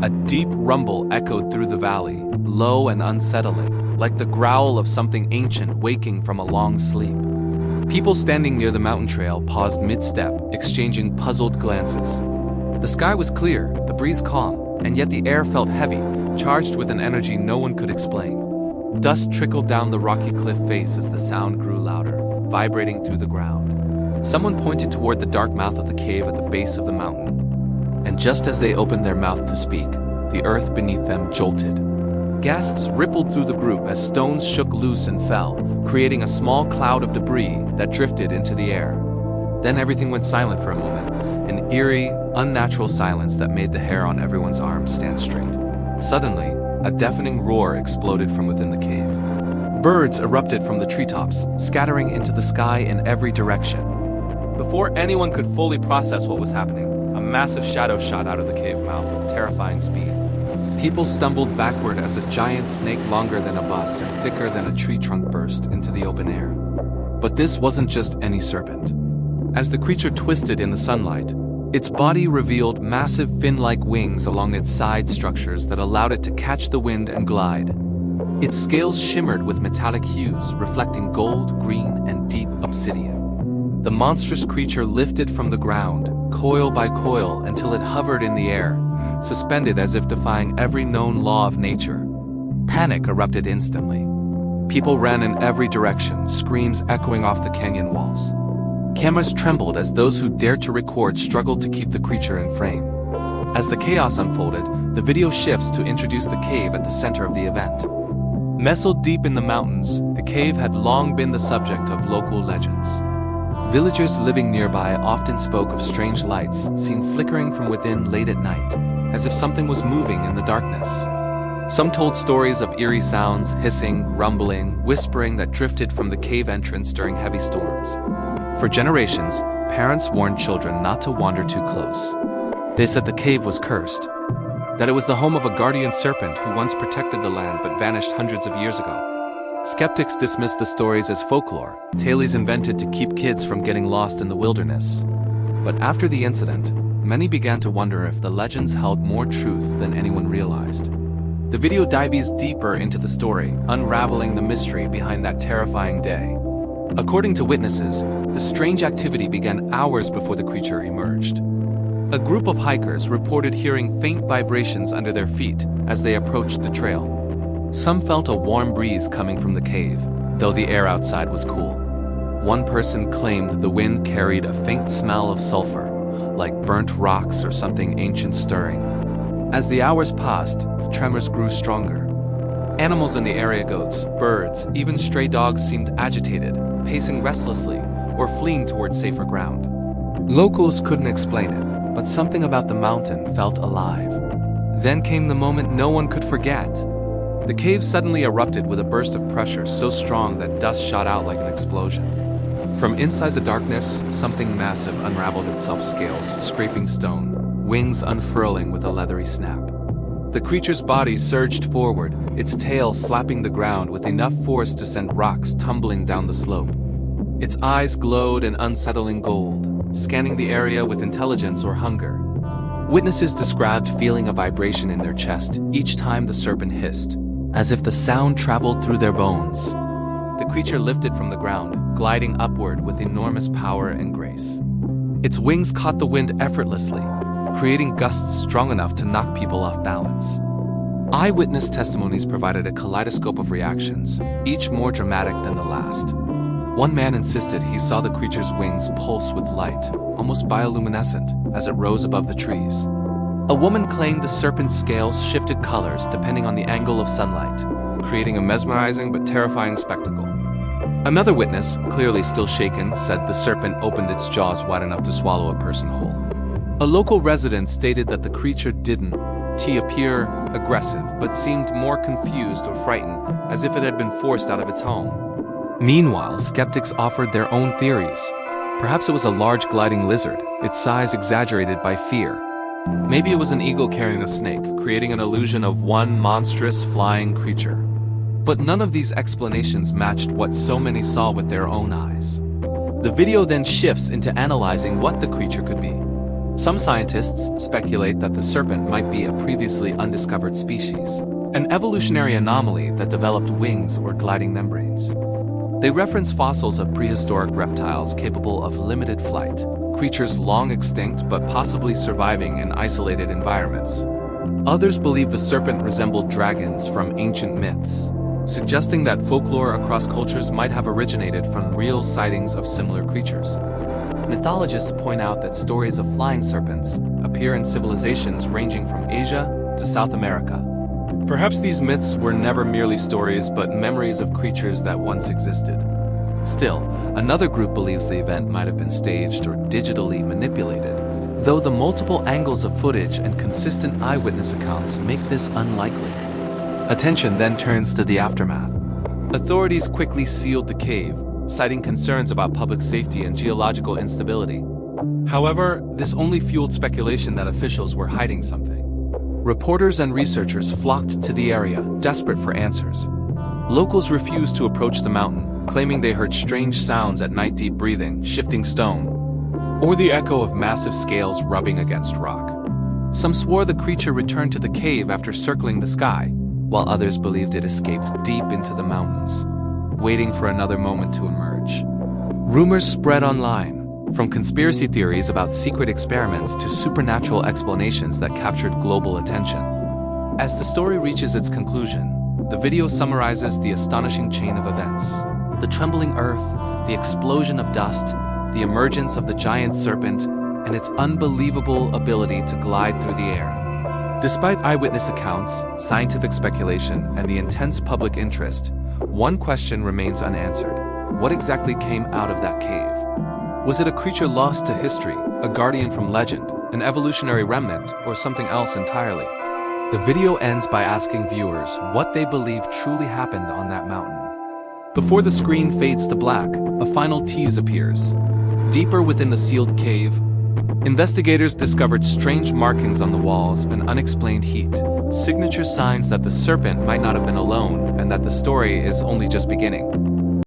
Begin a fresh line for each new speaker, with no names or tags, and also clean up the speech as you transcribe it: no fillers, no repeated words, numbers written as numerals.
A deep rumble echoed through the valley, low and unsettling, like the growl of something ancient waking from a long sleep. People standing near the mountain trail paused mid-step, exchanging puzzled glances. The sky was clear, the breeze calm, and yet the air felt heavy, charged with an energy no one could explain. Dust trickled down the rocky cliff face as the sound grew louder, vibrating through the ground. Someone pointed toward the dark mouth of the cave at the base of the mountain. And just as they opened their mouth to speak, the earth beneath them jolted. Gasps rippled through the group as stones shook loose and fell, creating a small cloud of debris that drifted into the air. Then everything went silent for a moment, an eerie, unnatural silence that made the hair on everyone's arms stand straight. Suddenly, a deafening roar exploded from within the cave. Birds erupted from the treetops, scattering into the sky in every direction. Before anyone could fully process what was happening, a massive shadow shot out of the cave mouth with terrifying speed. People stumbled backward as a giant snake longer than a bus and thicker than a tree trunk burst into the open air. But this wasn't just any serpent. As the creature twisted in the sunlight, its body revealed massive fin-like wings along its side structures that allowed it to catch the wind and glide. Its scales shimmered with metallic hues, reflecting gold, green, and deep obsidian. The monstrous creature lifted from the ground, coil by coil, until it hovered in the air, suspended as if defying every known law of nature. Panic erupted instantly. People ran in every direction, screams echoing off the canyon walls. Cameras trembled as those who dared to record struggled to keep the creature in frame. As the chaos unfolded, the video shifts to introduce the cave at the center of the event. Nestled deep in the mountains, the cave had long been the subject of local legends. Villagers living nearby often spoke of strange lights seen flickering from within late at night, as if something was moving in the darkness. Some told stories of eerie sounds, hissing, rumbling, whispering that drifted from the cave entrance during heavy storms. For generations, parents warned children not to wander too close. They said the cave was cursed, that it was the home of a guardian serpent who once protected the land but vanished hundreds of years ago. Skeptics dismissed the stories as folklore, tales invented to keep kids from getting lost in the wilderness. But after the incident, many began to wonder if the legends held more truth than anyone realized. The video dives deeper into the story, unraveling the mystery behind that terrifying day. According to witnesses, the strange activity began hours before the creature emerged. A group of hikers reported hearing faint vibrations under their feet as they approached the trail. Some felt a warm breeze coming from the cave, though the air outside was cool. One person claimed the wind carried a faint smell of sulfur, like burnt rocks or something ancient stirring. As the hours passed, the tremors grew stronger. Animals in the area, goats, birds, even stray dogs, seemed agitated, pacing restlessly or fleeing toward safer ground. Locals couldn't explain it, but something about the mountain felt alive. Then came the moment no one could forget. The cave suddenly erupted with a burst of pressure so strong that dust shot out like an explosion. From inside the darkness, something massive unraveled itself, scales scraping stone, wings unfurling with a leathery snap. The creature's body surged forward, its tail slapping the ground with enough force to send rocks tumbling down the slope. Its eyes glowed an unsettling gold, scanning the area with intelligence or hunger. Witnesses described feeling a vibration in their chest each time the serpent hissed, as if the sound traveled through their bones. The creature lifted from the ground, gliding upward with enormous power and grace. Its wings caught the wind effortlessly, creating gusts strong enough to knock people off balance. Eyewitness testimonies provided a kaleidoscope of reactions, each more dramatic than the last. One man insisted he saw the creature's wings pulse with light, almost bioluminescent, as it rose above the trees. A woman claimed the serpent's scales shifted colors depending on the angle of sunlight, creating a mesmerizing but terrifying spectacle. Another witness, clearly still shaken, said the serpent opened its jaws wide enough to swallow a person whole. A local resident stated that the creature didn't appear aggressive, but seemed more confused or frightened, as if it had been forced out of its home. Meanwhile, skeptics offered their own theories. Perhaps it was a large gliding lizard, its size exaggerated by fear. Maybe it was an eagle carrying a snake, creating an illusion of one monstrous flying creature. But none of these explanations matched what so many saw with their own eyes. The video then shifts into analyzing what the creature could be. Some scientists speculate that the serpent might be a previously undiscovered species, an evolutionary anomaly that developed wings or gliding membranes. They reference fossils of prehistoric reptiles capable of limited flight, creatures long extinct but possibly surviving in isolated environments. Others believe the serpent resembled dragons from ancient myths, suggesting that folklore across cultures might have originated from real sightings of similar creatures. Mythologists point out that stories of flying serpents appear in civilizations ranging from Asia to South America. Perhaps these myths were never merely stories but memories of creatures that once existed. Still, another group believes the event might have been staged or digitally manipulated, though the multiple angles of footage and consistent eyewitness accounts make this unlikely. Attention then turns to the aftermath. Authorities quickly sealed the cave, citing concerns about public safety and geological instability. However, this only fueled speculation that officials were hiding something. Reporters and researchers flocked to the area, desperate for answers. Locals refused to approach the mountain, claiming they heard strange sounds at night: deep breathing, shifting stone, or the echo of massive scales rubbing against rock. Some swore the creature returned to the cave after circling the sky, while others believed it escaped deep into the mountains, waiting for another moment to emerge. Rumors spread online, from conspiracy theories about secret experiments to supernatural explanations that captured global attention. As the story reaches its conclusion, the video summarizes the astonishing chain of events: the trembling earth, the explosion of dust, the emergence of the giant serpent, and its unbelievable ability to glide through the air. Despite eyewitness accounts, scientific speculation, and the intense public interest, one question remains unanswered. What exactly came out of that cave? Was it a creature lost to history, a guardian from legend, an evolutionary remnant, or something else entirely? The video ends by asking viewers what they believe truly happened on that mountain. Before the screen fades to black, a final tease appears. Deeper within the sealed cave, investigators discovered strange markings on the walls and unexplained heat, signature signs that the serpent might not have been alone and that the story is only just beginning.